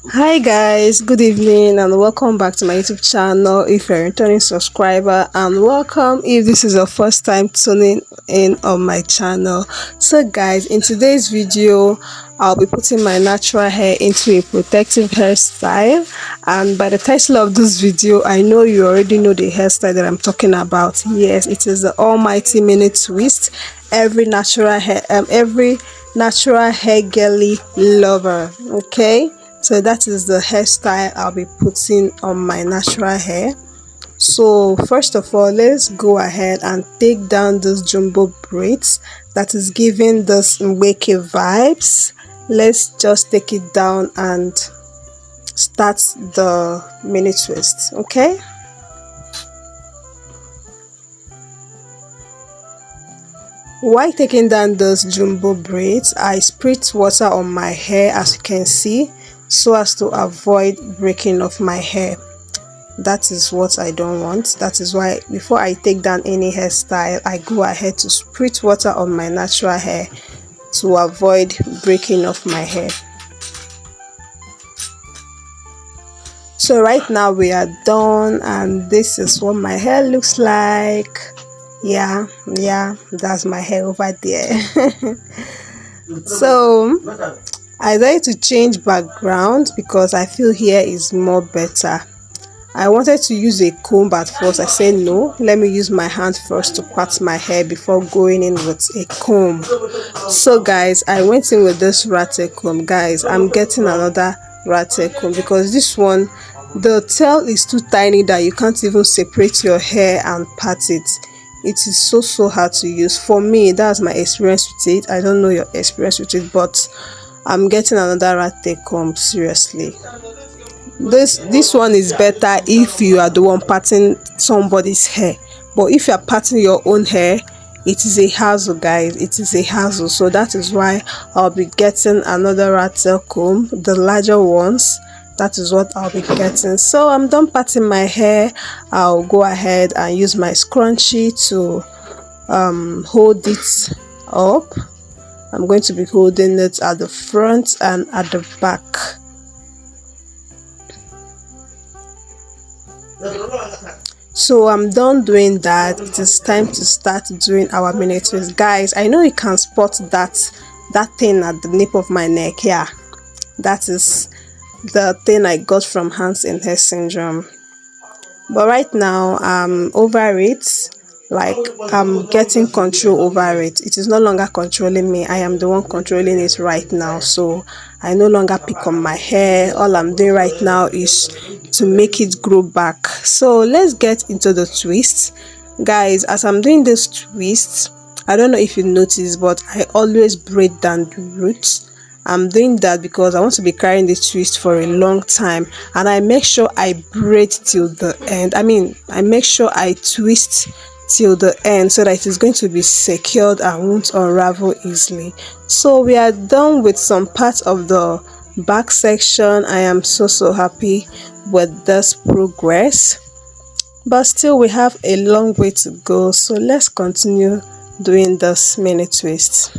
Hi guys, good evening and welcome back to my YouTube channel if you're a returning subscriber, and welcome if this is your first time tuning in on my channel. So guys, in today's video I'll be putting my natural hair into a protective hairstyle, and by the title of this video I know you already know the hairstyle that I'm talking about. Yes, it is the almighty mini twist. Every natural hair girly lover. Okay, so that is the hairstyle I'll be putting on my natural hair. So first of all, let's go ahead and take down this jumbo braids that is giving this wakey vibes. Let's just take it down and start the mini twist. Okay, while taking down those jumbo braids, I spritz water on my hair, as you can see, so as to avoid breaking of my hair. That is what I don't want. That is why before I take down any hairstyle, I go ahead to spritz water on my natural hair to avoid breaking of my hair. So right now we are done, and this is what my hair looks like. Yeah, that's my hair over there. So I like to change background because I feel here is more better. I wanted to use a comb at first. I said no, let me use my hand first to part my hair before going in with a comb. So guys, I went in with this rattle comb. Guys, I'm getting another rattle comb because this one, the tail is too tiny that you can't even separate your hair and part it. It is so hard to use. For me, that's my experience with it. I don't know your experience with it, but I'm getting another rattle comb. Seriously, this one is better if you are the one parting somebody's hair, but if you are parting your own hair, it is a hassle, guys. It is a hassle. So that is why I'll be getting another rattle comb, the larger ones. That is what I'll be getting. So I'm done parting my hair. I'll go ahead and use my scrunchie to hold it up. I'm going to be holding it at the front and at the back. So I'm done doing that. It is time to start doing our mini twist. Guys, I know you can spot that thing at the nape of my neck. Yeah, that is the thing I got from Hands and Hair Syndrome. But right now I'm over it. Like, I'm getting control over it. It is no longer controlling me. I am the one controlling it right now. So I no longer pick on my hair. All I'm doing right now is to make it grow back. So let's get into the twist. Guys, as I'm doing this twist, I don't know if you notice, but I always braid down the roots. I'm doing that because I want to be carrying this twist for a long time, and I make sure I braid till the end. I make sure I twist till the end so that it is going to be secured and won't unravel easily. So we are done with some parts of the back section. I am so happy with this progress, but still we have a long way to go. So let's continue doing this mini twist.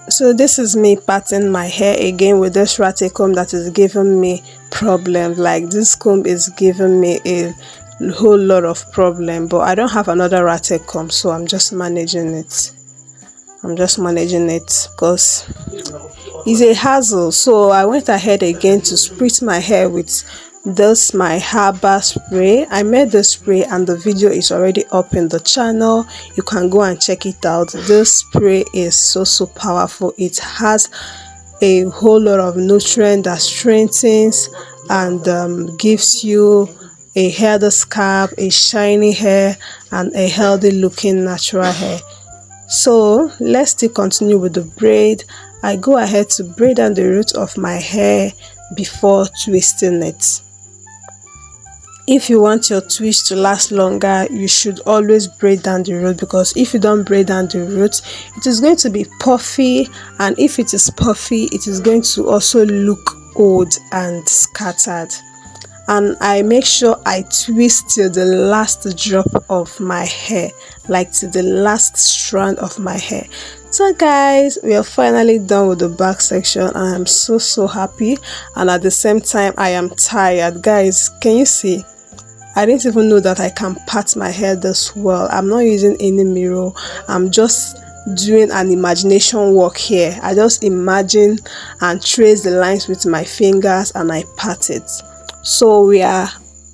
So this is me parting my hair again with this rattle comb that is giving me problems. Like, this comb is giving me a whole lot of problem, but I don't have another rattle comb, so I'm just managing it. Because it's a hassle. So I went ahead again to spritz my hair with this my herbal spray. I made the spray and the video is already up in the channel. You can go and check it out. This spray is so powerful. It has a whole lot of nutrient that strengthens and gives you a healthy scalp, a shiny hair, and a healthy looking natural hair. So let's still continue with the braid. I go ahead to braid down the root of my hair before twisting it. If you want your twist to last longer, you should always braid down the root, because if you don't braid down the root, it is going to be puffy, and if it is puffy, it is going to also look old and scattered. And I make sure I twist till the last drop of my hair, like to the last strand of my hair. So guys, we are finally done with the back section and I'm so happy, and at the same time I am tired. Guys, can you see? I didn't even know that I can part my hair this well. I'm not using any mirror. I'm just doing an imagination work here. I just imagine and trace the lines with my fingers and I part it. So we are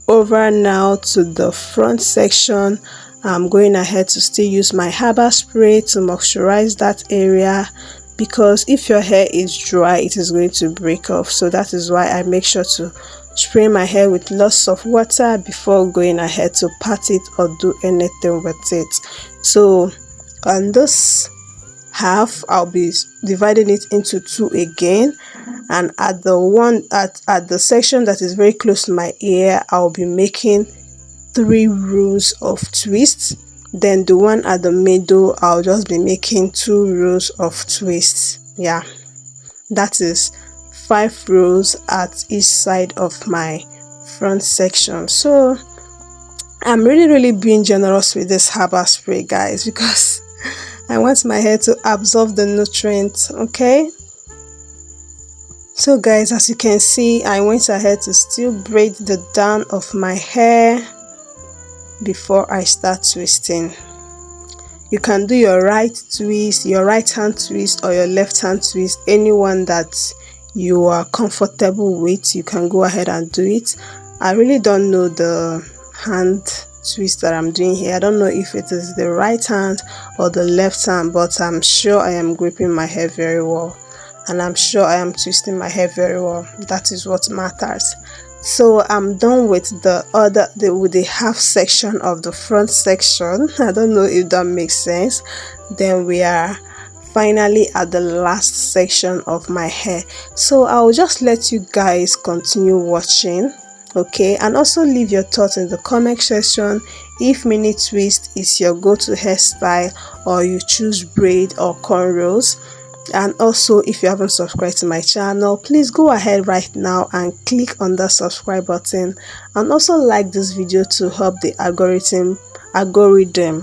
over now to the front section. I'm going ahead to still use my herbal spray to moisturize that area, because if your hair is dry it is going to break off. So that is why I make sure to spray my hair with lots of water before going ahead to part it or do anything with it. So on this half I'll be dividing it into two again, and at the section that is very close to my ear I'll be making 3 rows of twists. Then the one at the middle I'll just be making 2 rows of twists. Yeah, that is 5 rows at each side of my front section. So I'm really being generous with this herbal spray, guys, because I want my hair to absorb the nutrients. Okay, so guys, as you can see, I went ahead to still braid the down of my hair before I start twisting. You can do your right twist, your right hand twist, or your left hand twist, anyone that you are comfortable with. You can go ahead and do it. I really don't know the hand twist that I'm doing here. I don't know if it is the right hand or the left hand, but I'm sure I am gripping my hair very well, and I'm sure I am twisting my hair very well. That is what matters. So I'm done with the half section of the front section. I don't know if that makes sense. Then we are finally at the last section of my hair. So I'll just let you guys continue watching, okay, and also leave your thoughts in the comment section if mini twist is your go-to hairstyle, or you choose braid or cornrows. And also, if you haven't subscribed to my channel, please go ahead right now and click on the subscribe button, and also like this video to help the algorithm,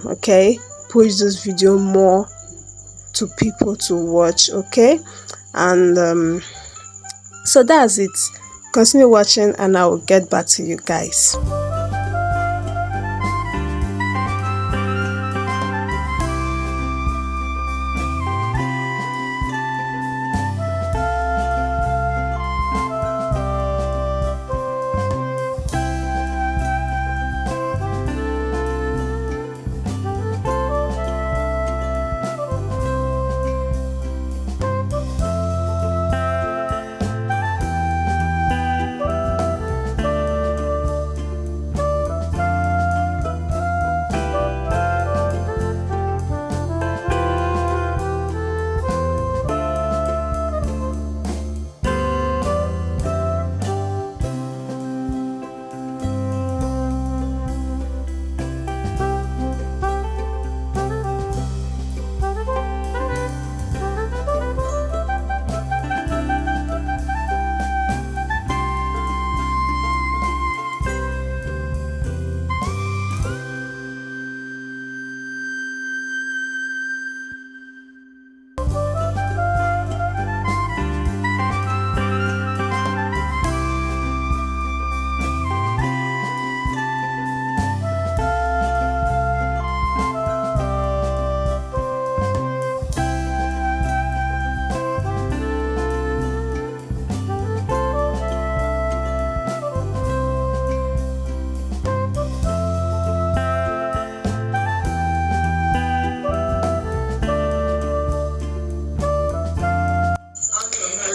okay, push this video more to people to watch. Okay, and so that's it. Continue watching and I will get back to you guys.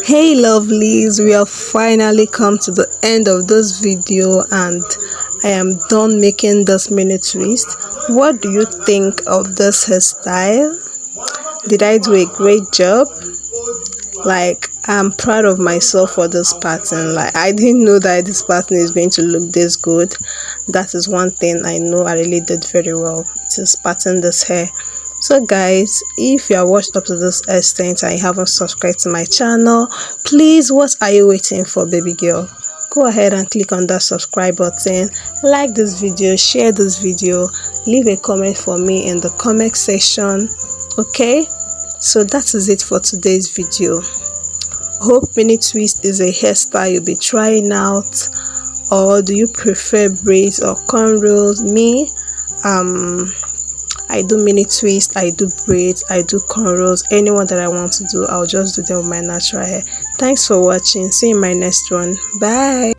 Hey lovelies, we have finally come to the end of this video and I am done making this mini twist. What do you think of this hairstyle? Did I do a great job? Like, I'm proud of myself for this pattern. Like, I didn't know that this pattern is going to look this good. That is one thing I know I really did very well, to pattern this hair. So guys, if you are watched up to this extent and you haven't subscribed to my channel, please, what are you waiting for, baby girl? Go ahead and click on that subscribe button, like this video, share this video, leave a comment for me in the comment section, okay? So that is it for today's video. Hope mini twist is a hairstyle you'll be trying out, or do you prefer braids or cornrows? Me, I do mini twist, I do braids, I do cornrows. Anyone that I want to do, I'll just do them with my natural hair. Thanks for watching. See you in my next one. Bye.